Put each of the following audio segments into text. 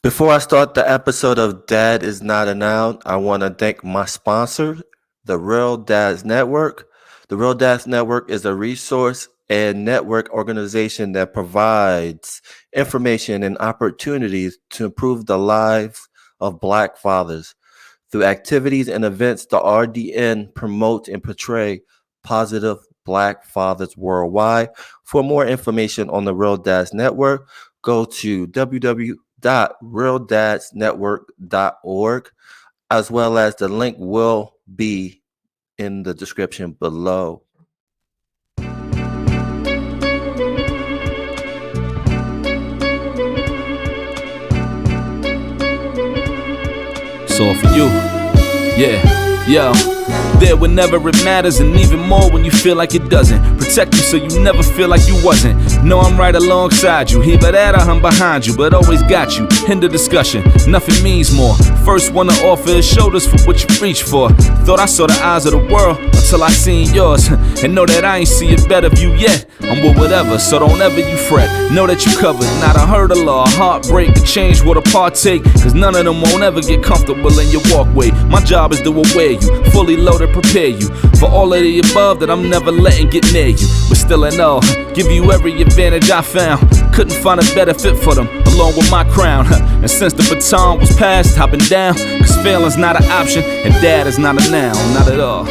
Before I start the episode of Dad is Not a Noun, I want to thank my sponsor, the Real Dads Network. The Real Dads Network is a resource and network organization that provides information and opportunities to improve the lives of Black fathers. Through activities and events, the RDN promotes and portray positive Black fathers worldwide. For more information on the Real Dads Network, go to www.realdadsnetwork.org, as well as the link will be in the description below. It's all for you. Yeah, yo. There whenever it matters, and even more when you feel like it doesn't. Protect you so you never feel like you wasn't. Know I'm right alongside you. Either that or I'm behind you, but always got you. End of discussion, nothing means more. First one to offer is shoulders for what you reach for. Thought I saw the eyes of the world until I seen yours. And know that I ain't see a better view yet. I'm with whatever, so don't ever you fret. Know that you covered, not a hurdle or a heartbreak. A change what a partake, cause none of them won't ever get comfortable in your walkway. My job is to aware you, fully loaded, prepare you for all of the above that I'm never letting get near you. But still in all, give you every advantage I found. Couldn't find a better fit for them, along with my crown. And since the baton was passed, I've been down. Cause failing's not an option, and dad is not a noun, not at all.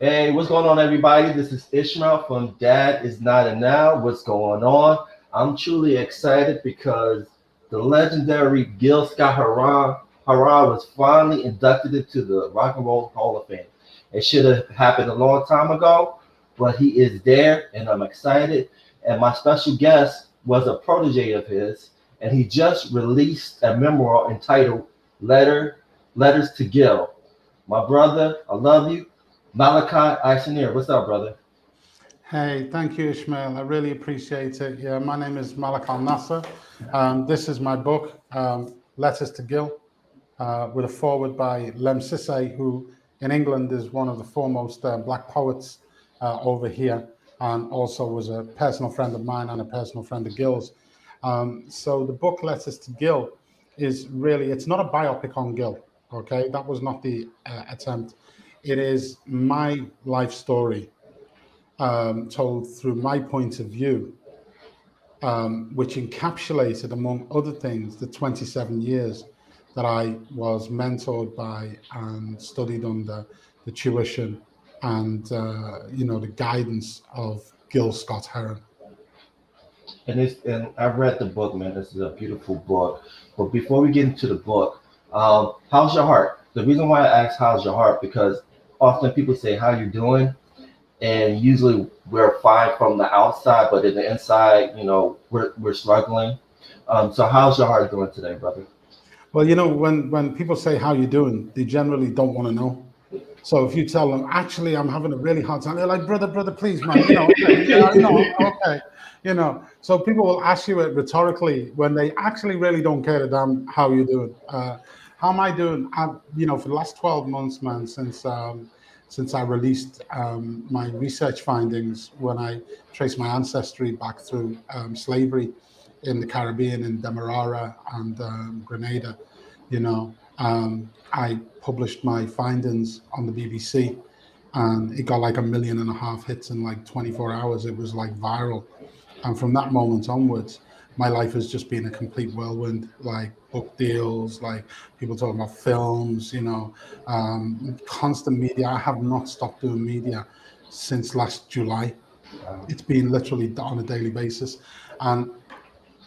Hey, what's going on, everybody? This is Ishmael from Dad is Not a Now. What's going on? I'm truly excited because the legendary Gil Scott-Heron was finally inducted into the Rock and Roll Hall of Fame. It should have happened a long time ago, but he is there, and I'm excited. And my special guest was a protege of his, and he just released a memoir entitled Letters to Gil. My brother, I love you. Malik Al Nasir, what's up, brother? Hey, thank you, Ishmael. I really appreciate it. Yeah, my name is Malik Al Nasir. This is my book, Letters to Gil, with a foreword by Lem Sisse, who in England is one of the foremost Black poets over here, and also was a personal friend of mine and a personal friend of Gil's. So the book Letters to Gil is really, it's not a biopic on Gil, okay? That was not the attempt. It is my life story told through my point of view, which encapsulated, among other things, the 27 years that I was mentored by and studied under the tuition and the guidance of Gil Scott-Heron. And I've read the book, man. This is a beautiful book. But before we get into the book, how's your heart? The reason why I ask how's your heart, because often people say how you doing, and usually we're fine from the outside, but in the inside, we're struggling. So how's your heart doing today, brother? Well, when people say how you doing, they generally don't want to know. So if you tell them, actually, I'm having a really hard time, they're like, brother, please, man, okay, yeah, I know, okay, So people will ask you it rhetorically when they actually really don't care a damn how you're doing. How am I doing? For the last 12 months, man, since I released my research findings, when I traced my ancestry back through slavery in the Caribbean, in Demerara and Grenada, I published my findings on the BBC, and it got like 1.5 million hits in like 24 hours. It was like viral. And from that moment onwards, my life has just been a complete whirlwind, like book deals, like people talking about films, constant media. I have not stopped doing media since last July. It's been literally on a daily basis. And,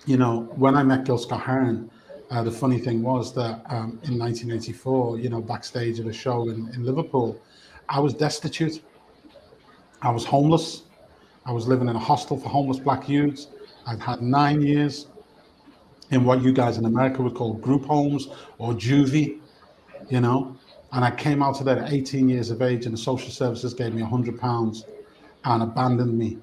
when I met Gil Scott-Heron, the funny thing was that in 1984, backstage at a show in Liverpool, I was destitute. I was homeless. I was living in a hostel for homeless Black youths. I'd had 9 years in what you guys in America would call group homes or juvie, and I came out of there at 18 years of age, and the social services gave me £100 and abandoned me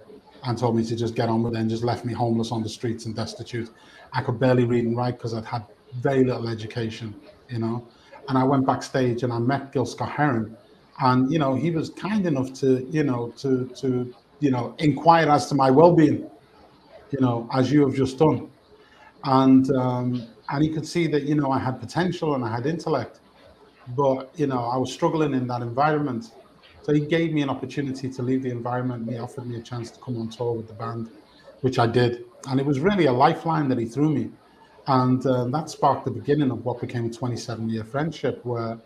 and told me to just get on with it, and just left me homeless on the streets and destitute. I could barely read and write because I'd had very little education, And I went backstage and I met Gil Scott-Heron, And, he was kind enough to, inquire as to my well-being, as you have just done. And he could see that, I had potential and I had intellect, but, I was struggling in that environment. So he gave me an opportunity to leave the environment, and he offered me a chance to come on tour with the band, which I did. And it was really a lifeline that he threw me. And that sparked the beginning of what became a 27-year friendship, where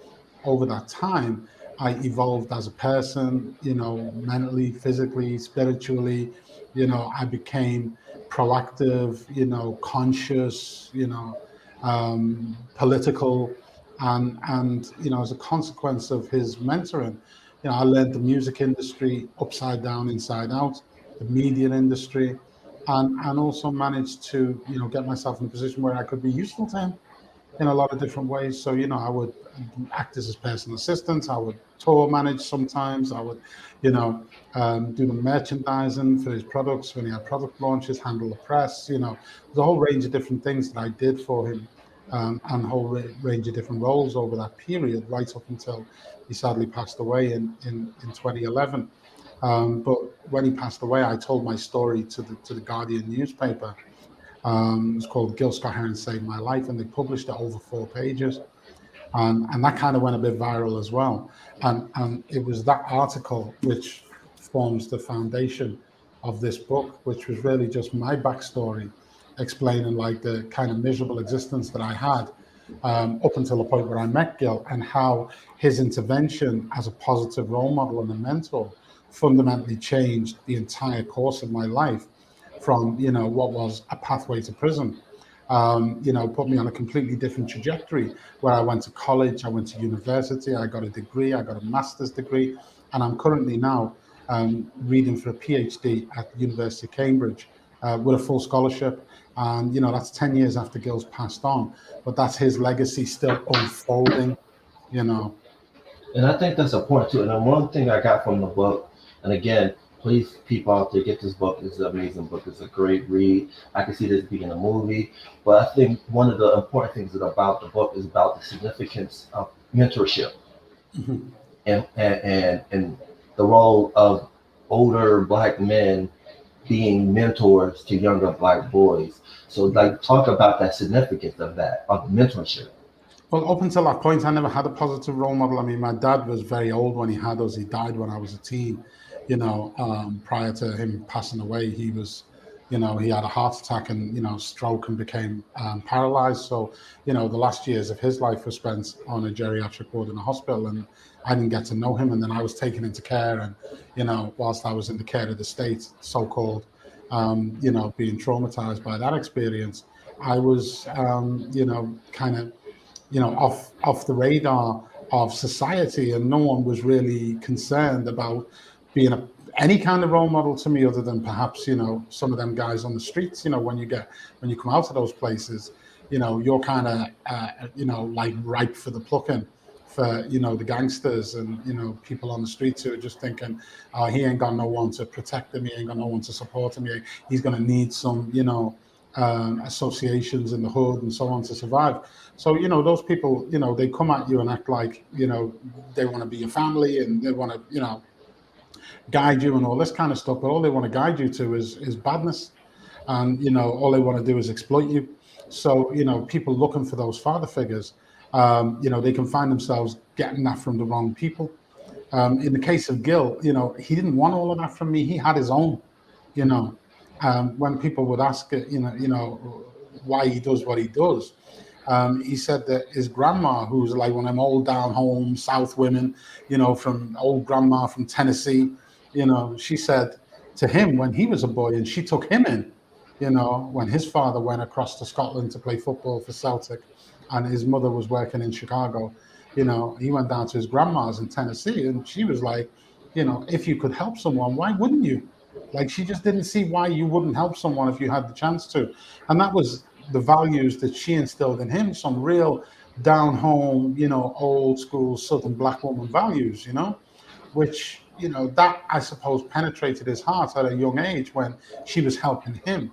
over that time, I evolved as a person, mentally, physically, spiritually. I became proactive, conscious, political. And as a consequence of his mentoring, I learned the music industry upside down, inside out, the media industry, and also managed to get myself in a position where I could be useful to him in a lot of different ways. So I would act as his personal assistant. I would tour manage sometimes. I would do the merchandising for his products when he had product launches, handle the press. There's a whole range of different things that I did for him, and a whole range of different roles over that period, right up until he sadly passed away in 2011. But when he passed away, I told my story to the Guardian newspaper. It was called Gil Scott-Heron Saved My Life, and they published it over 4 pages. And that kind of went a bit viral as well. And it was that article which forms the foundation of this book, which was really just my backstory, explaining like the kind of miserable existence that I had up until the point where I met Gil, and how his intervention as a positive role model and a mentor fundamentally changed the entire course of my life from, what was a pathway to prison. Put me on a completely different trajectory, where I went to college, I went to university, I got a degree, I got a master's degree, and I'm currently now reading for a PhD at the University of Cambridge with a full scholarship. And, that's 10 years after Gil's passed on, but that's his legacy still unfolding. And I think that's important too. And then one thing I got from the book, and again, please, people out there, get this book. It's an amazing book. It's a great read. I can see this being a movie. But I think one of the important things about the book is about the significance of mentorship, Mhm. and the role of older Black men being mentors to younger Black boys. So, like, talk about that significance of that, of mentorship. Well, up until that point, I never had a positive role model. I mean, my dad was very old when he had us. He died when I was a teen. Prior to him passing away, he had a heart attack and, stroke, and became paralyzed. So, the last years of his life were spent on a geriatric ward in a hospital, and I didn't get to know him. And then I was taken into care. And, whilst I was in the care of the state, so-called, being traumatized by that experience, I was, kind of, off the radar of society, and no one was really concerned about being any kind of role model to me, other than perhaps some of them guys on the streets. When you come out of those places, you're kind of like ripe for the plucking for the gangsters and people on the streets who are just thinking, oh, he ain't got no one to protect him, he ain't got no one to support him, he's going to need some associations in the hood and so on to survive. So, those people, they come at you and act like, they want to be your family, and they want to, guide you and all this kind of stuff. But all they want to guide you to is badness. And, all they want to do is exploit you. So, people looking for those father figures, they can find themselves getting that from the wrong people. In the case of Gil, he didn't want all of that from me. He had his own, you know. When people would ask, why he does what he does, he said that his grandma, who's like one of them old down home South women, from old grandma from Tennessee, she said to him when he was a boy, and she took him in, when his father went across to Scotland to play football for Celtic, and his mother was working in Chicago. He went down to his grandma's in Tennessee, and she was like, if you could help someone, why wouldn't you? Like, she just didn't see why you wouldn't help someone if you had the chance to. And that was the values that she instilled in him, some real down home, old school Southern Black woman values, which, that I suppose penetrated his heart at a young age when she was helping him.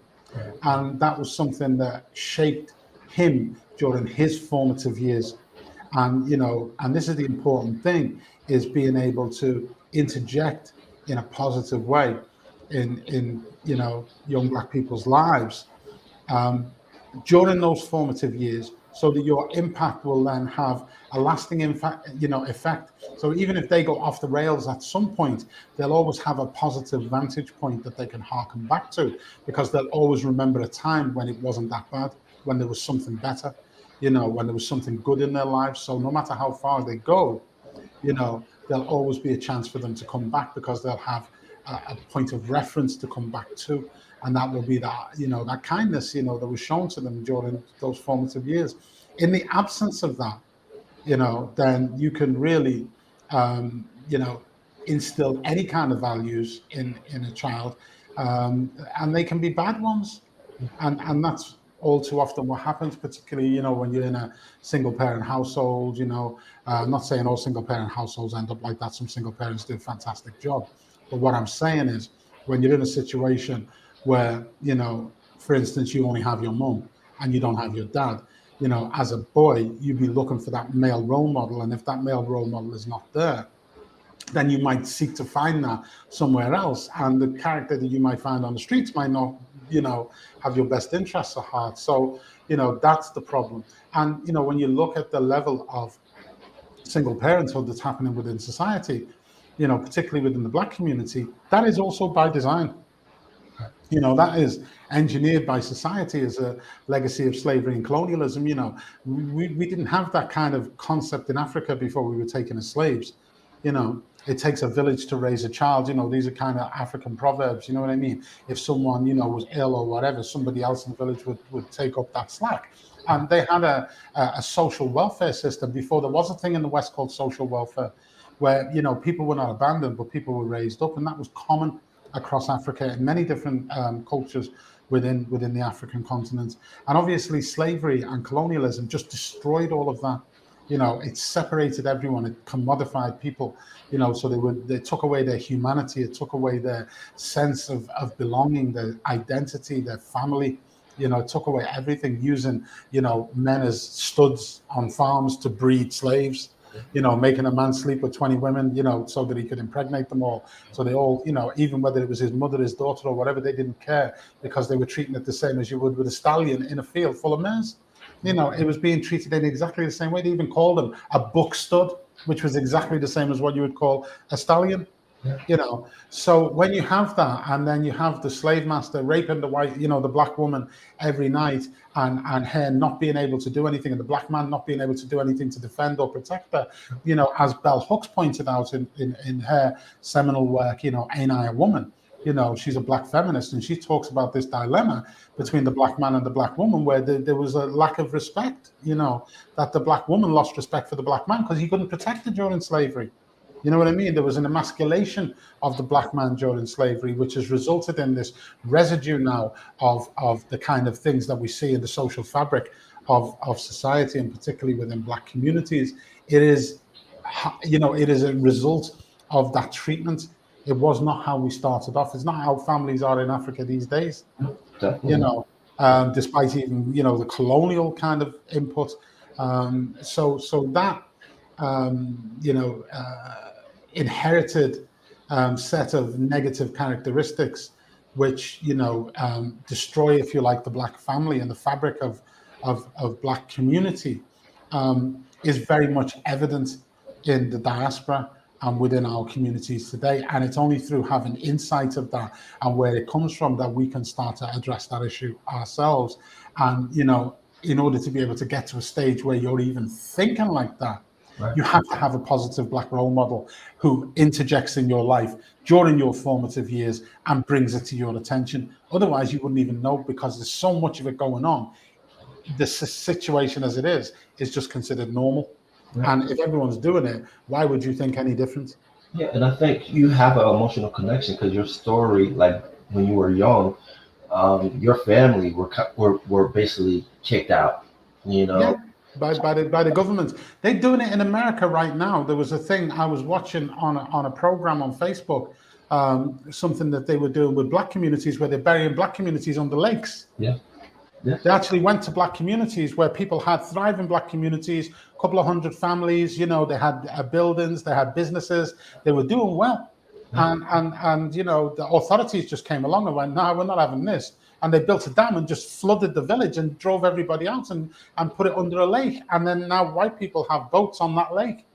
And that was something that shaped him during his formative years. And and this is the important thing, is being able to interject in a positive way in young black people's lives um, during those formative years, so that your impact will then have a lasting effect. So even if they go off the rails at some point, they'll always have a positive vantage point that they can harken back to, because they'll always remember a time when it wasn't that bad, when there was something better, when there was something good in their lives. So no matter how far they go, there'll always be a chance for them to come back, because they'll have a point of reference to come back to, and that will be that kindness that was shown to them during those formative years. In the absence of that, then you can really instill any kind of values in a child, and they can be bad ones, and that's all too often what happens, particularly when you're in a single parent household. I'm not saying all single parent households end up like that. Some single parents do a fantastic job, but what I'm saying is, when you're in a situation where for instance, you only have your mum and you don't have your dad, as a boy, you'd be looking for that male role model, and if that male role model is not there, then you might seek to find that somewhere else, and the character that you might find on the streets might not have your best interests at heart. So that's the problem. And when you look at the level of single parenthood that's happening within society, particularly within the black community, that is also by design. That is engineered by society as a legacy of slavery and colonialism. We didn't have that kind of concept in Africa before we were taken as slaves. It takes a village to raise a child. These are kind of African proverbs. You know what I mean? If someone, was ill or whatever, somebody else in the village would take up that slack. And they had a social welfare system before there was a thing in the West called social welfare, where, people were not abandoned, but people were raised up. And that was common across Africa in many different cultures within the African continent. And obviously slavery and colonialism just destroyed all of that. It separated everyone, it commodified people, so they took away their humanity, it took away their sense of belonging, their identity, their family. It took away everything, using, men as studs on farms to breed slaves, making a man sleep with 20 women, so that he could impregnate them all. So they all, even whether it was his mother, his daughter, or whatever, they didn't care, because they were treating it the same as you would with a stallion in a field full of mares. It was being treated in exactly the same way. They even called him a buck stud, which was exactly the same as what you would call a stallion. So when you have that, and then you have the slave master raping the white, the black woman every night, and her not being able to do anything, and the black man not being able to do anything to defend or protect her, as Bell Hooks pointed out in her seminal work, Ain't I a Woman? She's a black feminist, and she talks about this dilemma between the black man and the black woman, where there was a lack of respect, that the black woman lost respect for the black man because he couldn't protect her during slavery. You know what I mean? There was an emasculation of the black man during slavery, which has resulted in this residue now of the kind of things that we see in the social fabric of society, and particularly within black communities. It is, it is a result of that treatment. It was not how we started off. It's not how families are in Africa these days. Definitely. Despite even the colonial kind of input. So that inherited set of negative characteristics, which destroy, if you like, the black family and the fabric of black community, is very much evident in the diaspora and within our communities today. And it's only through having insight of that and where it comes from that we can start to address that issue ourselves. And in order to be able to get to a stage where you're even thinking like that, right, you have to have a positive black role model who interjects in your life during your formative years and brings it to your attention. Otherwise, you wouldn't even know, because there's so much of it going on. The situation as it is just considered normal. Right. And if everyone's doing it, why would you think any different? Yeah, and I think you have an emotional connection, because your story, like when you were young, your family were basically kicked out, Yeah. By the government. They're doing it in America right now. There was a thing I was watching on a program on Facebook, something that they were doing with black communities, where they're burying black communities under lakes. Yeah. Yeah. They actually went to black communities where people had thriving black communities, a couple of hundred families, they had buildings, they had businesses, they were doing well. And the authorities just came along and went, no, we're not having this. And they built a dam and just flooded the village and drove everybody out and put it under a lake. And then now white people have boats on that lake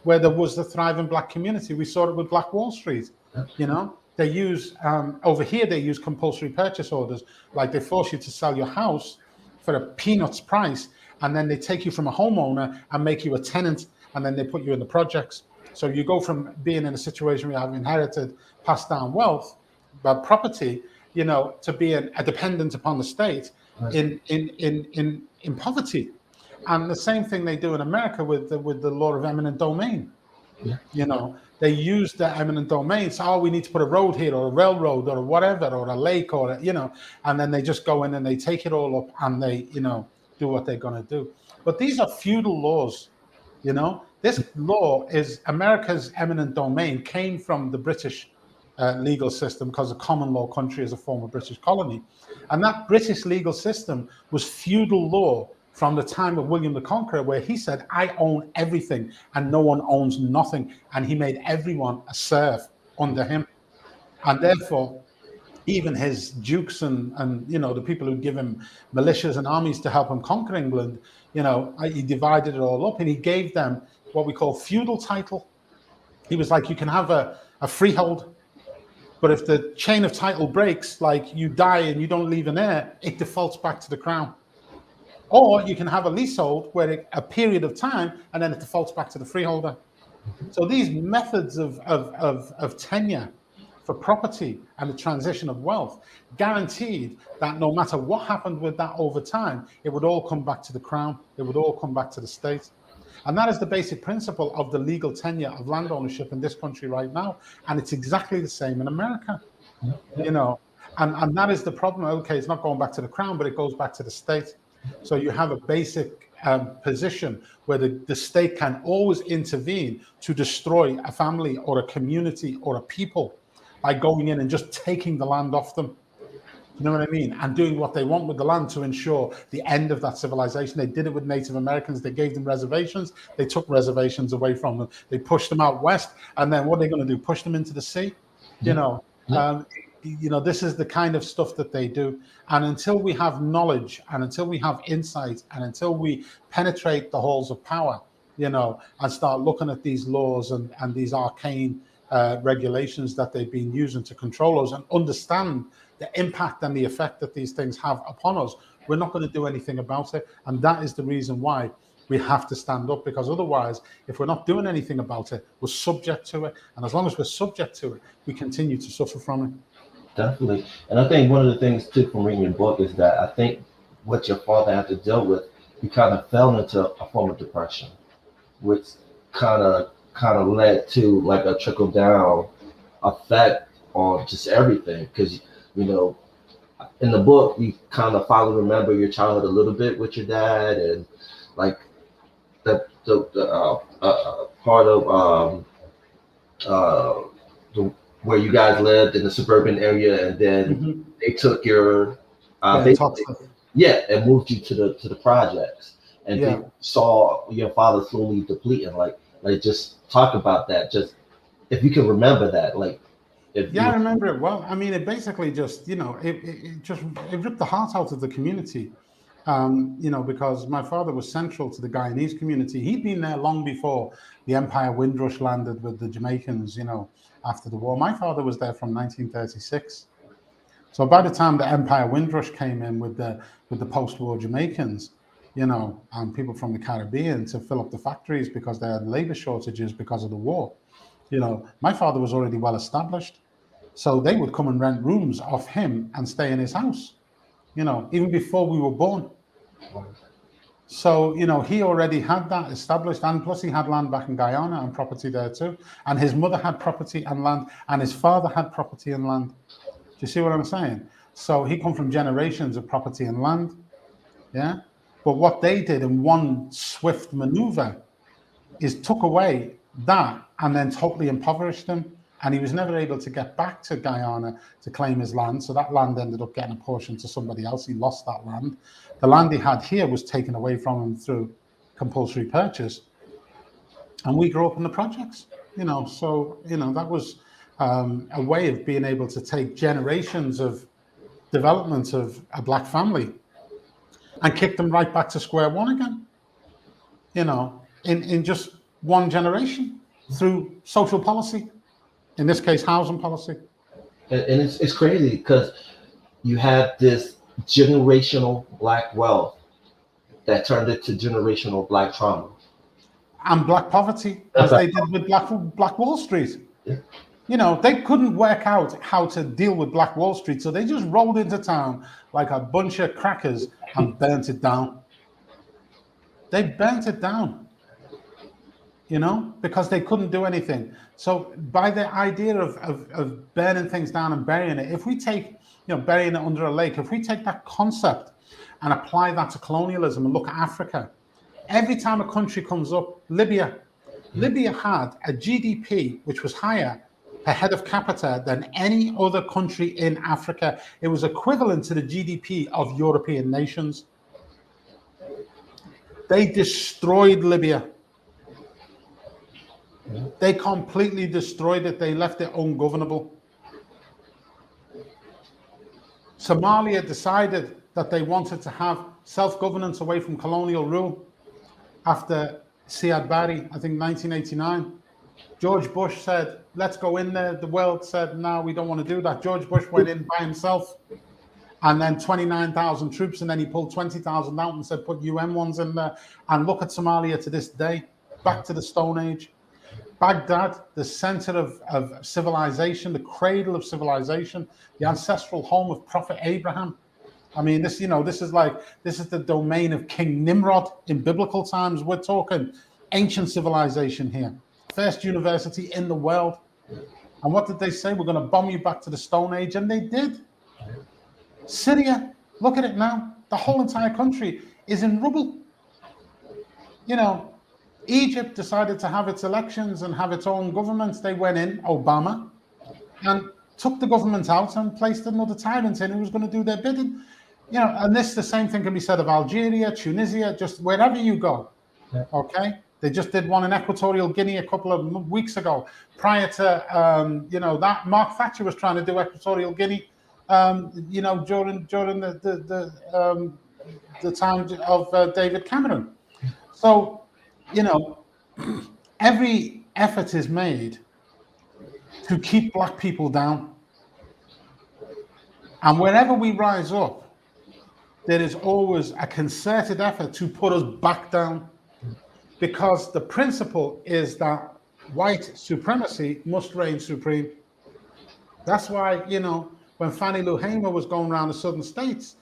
where there was the thriving black community. We saw it with Black Wall Street. They use, over here, they use compulsory purchase orders. Like they force you to sell your house for a peanuts price, and then they take you from a homeowner and make you a tenant, and then they put you in the projects. So you go from being in a situation where you have inherited, passed down wealth, but property, to being a dependent upon the state in poverty. And the same thing they do in America with the law of eminent domain. They use the eminent domain. So, we need to put a road here or a railroad or whatever, or a lake or, and then they just go in and they take it all up and they, do what they're going to do. But these are feudal laws. This law is America's eminent domain came from the British legal system, because a common law country is a former British colony. And that British legal system was feudal law from the time of William the Conqueror, where he said, I own everything and no one owns nothing. And he made everyone a serf under him. And therefore, even his dukes and the people who give him militias and armies to help him conquer England, he divided it all up and he gave them what we call feudal title. He was like, you can have a freehold, but if the chain of title breaks, like you die and you don't leave an heir, it defaults back to the crown. Or you can have a leasehold where a period of time and then it defaults back to the freeholder. So these methods of tenure for property and the transition of wealth guaranteed that no matter what happened with that over time, it would all come back to the crown. It would all come back to the state. And that is the basic principle of the legal tenure of land ownership in this country right now. And it's exactly the same in America, and that is the problem. Okay, it's not going back to the crown, but it goes back to the state. So you have a basic position where the state can always intervene to destroy a family or a community or a people by going in and just taking the land off them. You know what I mean? And doing what they want with the land to ensure the end of that civilization. They did it with Native Americans. They gave them reservations. They took reservations away from them. They pushed them out west. And then what are they going to do? Push them into the sea? This is the kind of stuff that they do. And until we have knowledge and until we have insight and until we penetrate the halls of power, and start looking at these laws and these arcane regulations that they've been using to control us and understand the impact and the effect that these things have upon us, we're not going to do anything about it. And that is the reason why we have to stand up, because otherwise, if we're not doing anything about it, we're subject to it. And as long as we're subject to it, we continue to suffer from it. Definitely. And I think one of the things too from reading your book is that I think what your father had to deal with, he kind of fell into a form of depression, which kind of led to like a trickle down effect on just everything. Because in the book you kind of finally remember your childhood a little bit with your dad, and like the part of where you guys lived in the suburban area, and then they took your and moved you to the projects, and they saw your father slowly depleting. Like just talk about that. Just if you can remember that, like. I remember it well. I mean, it basically just, it ripped the heart out of the community, because my father was central to the Guyanese community. He'd been there long before the Empire Windrush landed with the Jamaicans, after the war. My father was there from 1936. So by the time the Empire Windrush came in with the post-war Jamaicans, and people from the Caribbean to fill up the factories because they had labor shortages because of the war, my father was already well established. So they would come and rent rooms off him and stay in his house, even before we were born. So, he already had that established, and plus he had land back in Guyana and property there too. And his mother had property and land, and his father had property and land. Do you see what I'm saying? So he come from generations of property and land, yeah? But what they did in one swift maneuver is took away that and then totally impoverished them and he was never able to get back to Guyana to claim his land. So that land ended up getting apportioned to somebody else. He lost that land. The land he had here was taken away from him through compulsory purchase. And we grew up in the projects, so, that was a way of being able to take generations of development of a black family and kick them right back to square one again, in just one generation through social policy, in this case, housing policy. And it's crazy because you have this generational black wealth that turned into generational black trauma. And black poverty, as they did with Black Wall Street. Yeah. They couldn't work out how to deal with Black Wall Street, so they just rolled into town like a bunch of crackers and burnt it down. They burnt it down, because they couldn't do anything. So by the idea of burning things down and burying it, if we take, burying it under a lake, if we take that concept and apply that to colonialism and look at Africa, every time a country comes up, Libya had a GDP which was higher per head of capita than any other country in Africa. It was equivalent to the GDP of European nations. They destroyed Libya. They completely destroyed it. They left it ungovernable. Somalia decided that they wanted to have self-governance away from colonial rule after Siad Barre, I think 1989. George Bush said, let's go in there. The world said, no, we don't want to do that. George Bush went in by himself, and then 29,000 troops, and then he pulled 20,000 out and said, put UN ones in there. And look at Somalia to this day, back to the Stone Age. Baghdad, the center of civilization, the cradle of civilization, the ancestral home of Prophet Abraham. I mean, this is the domain of King Nimrod in biblical times. We're talking ancient civilization here. First university in the world. And what did they say? We're going to bomb you back to the Stone Age. And they did. Syria, look at it now. The whole entire country is in rubble. Egypt decided to have its elections and have its own government. They went in, Obama, and took the government out and placed another tyrant in who was going to do their bidding. And the same thing can be said of Algeria, Tunisia, just wherever you go. Yeah. Okay? They just did one in Equatorial Guinea a couple of weeks ago. Prior to, that Mark Thatcher was trying to do Equatorial Guinea, during the time of David Cameron. So, every effort is made to keep black people down. And wherever we rise up, there is always a concerted effort to put us back down, because the principle is that white supremacy must reign supreme. That's why, when Fannie Lou Hamer was going around the southern states,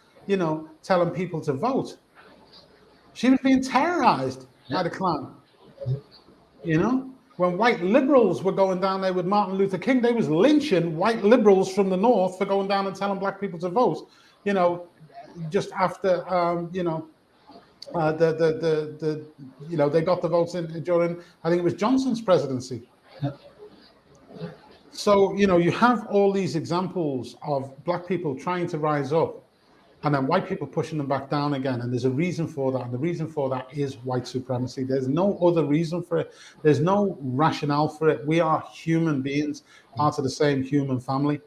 telling people to vote, she was being terrorized by the Klan. When white liberals were going down there with Martin Luther King, they was lynching white liberals from the north for going down and telling black people to vote. Just after they got the votes in during, I think it was Johnson's presidency. So you have all these examples of black people trying to rise up, and then white people pushing them back down again. And there's a reason for that. And the reason for that is white supremacy. There's no other reason for it. There's no rationale for it. We are human beings, part of the same human family.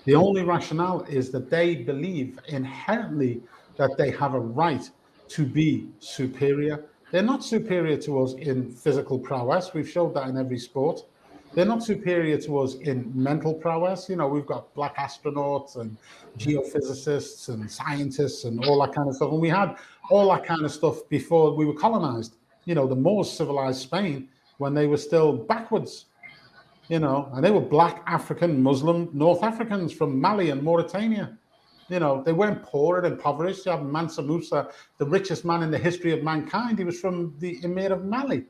The only rationale is that they believe inherently that they have a right to be superior. They're not superior to us in physical prowess. We've showed that in every sport. They're not superior to us in mental prowess. We've got black astronauts and geophysicists and scientists and all that kind of stuff. And we had all that kind of stuff before we were colonized. The Moors civilized Spain when they were still backwards, and they were black African, Muslim, North Africans from Mali and Mauritania. They weren't poor and impoverished. You have Mansa Musa, the richest man in the history of mankind. He was from the Emir of Mali,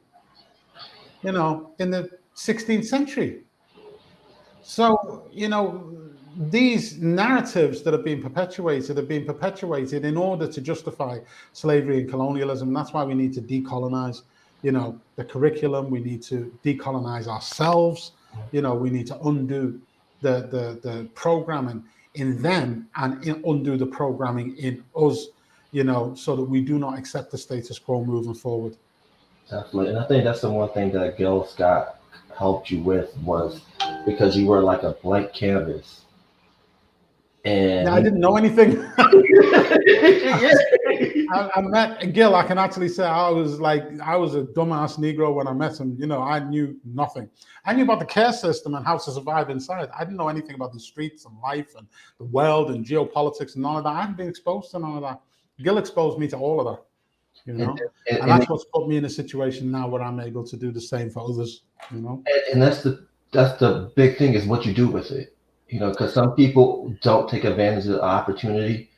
in the 16th century. So, these narratives that have been perpetuated in order to justify slavery and colonialism. That's why we need to decolonize, the curriculum. We need to decolonize ourselves. You know, we need to undo the programming in them and undo the programming in us, you know, so that we do not accept the status quo moving forward. Definitely. And I think that's the one thing that Gil Scott helped you with was because you were like a blank canvas. And I didn't know anything. yeah. I met Gil. I can actually say I was a dumbass Negro when I met him. You know, I knew nothing. I knew about the care system and how to survive inside. I didn't know anything about the streets and life and the world and geopolitics and none of that. I hadn't been exposed to none of that. Gil exposed me to all of that. You know, and that's what's put me in a situation now where I'm able to do the same for others. You know, and that's the big thing is what you do with it. You know, because some people don't take advantage of the opportunity,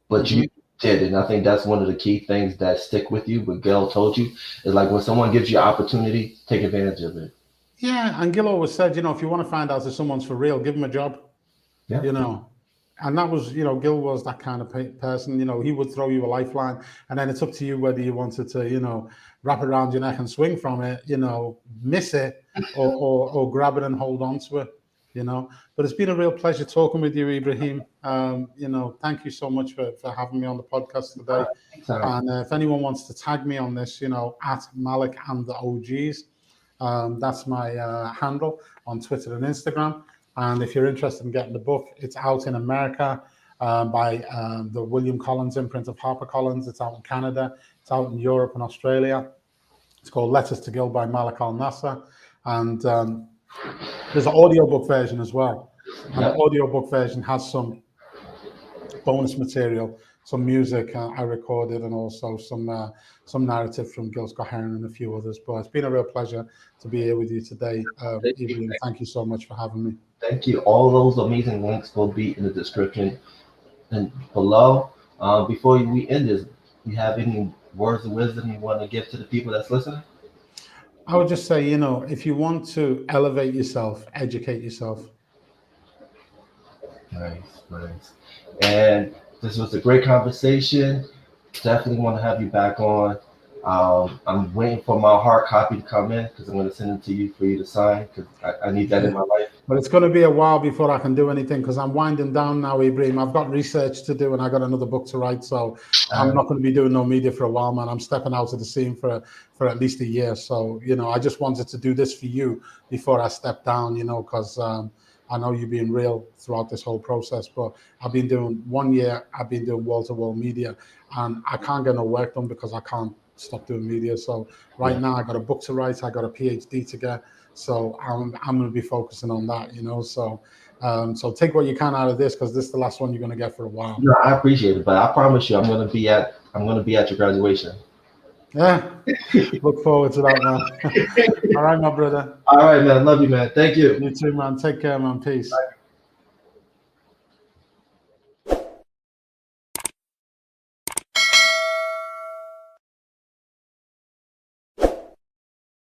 but you did. And I think that's one of the key things that stick with you. What Gil told you is like when someone gives you opportunity, take advantage of it. Yeah. And Gil always said, you know, if you want to find out if someone's for real, give them a job. Yeah. You know, and that was, you know, Gil was that kind of person. You know, he would throw you a lifeline and then it's up to you whether you wanted to, you know, wrap it around your neck and swing from it, you know, miss it or grab it and hold on to it. You know, but it's been a real pleasure talking with you, Ibrahim. You know, thank you so much for having me on the podcast today. And if anyone wants to tag me on this, you know, at Malik and the OGs, that's my handle on Twitter and Instagram. And if you're interested in getting the book, it's out in America by the William Collins imprint of HarperCollins. It's out in Canada. It's out in Europe and Australia. It's called Letters to Gil by Malik Al Nasir. And there's an audiobook version as well. And the audiobook version has some bonus material, some music I recorded, and also some narrative from Gil Scott-Heron and a few others. But it's been a real pleasure to be here with you today, Evelyn. Thank you so much for having me. Thank you. All those amazing links will be in the description and below. Before we end this, you have any words of wisdom you want to give to the people that's listening? I would just say, you know, if you want to elevate yourself, educate yourself. Nice. And this was a great conversation. Definitely want to have you back on. I'm waiting for my hard copy to come in because I'm going to send it to you for you to sign because I need that in my life. But it's going to be a while before I can do anything because I'm winding down now, Ibrahim. I've got research to do and I got another book to write. So I'm not going to be doing no media for a while, man. I'm stepping out of the scene for at least a year. So, you know, I just wanted to do this for you before I step down, you know, because I know you've been real throughout this whole process. But I've been doing 1 year. I've been doing wall-to-wall media and I can't get no work done because I can't stop doing media. So right now I got a book to write. I got a PhD to get. So I'm going to be focusing on that, you know. So so take what you can out of this because this is the last one you're going to get for a while. No, I appreciate it, but I promise you I'm going to be at your graduation. Yeah. Look forward to that, man. All right, my brother. All right, man. Love you, man. Thank you. You too, man. Take care, man. Peace. Bye.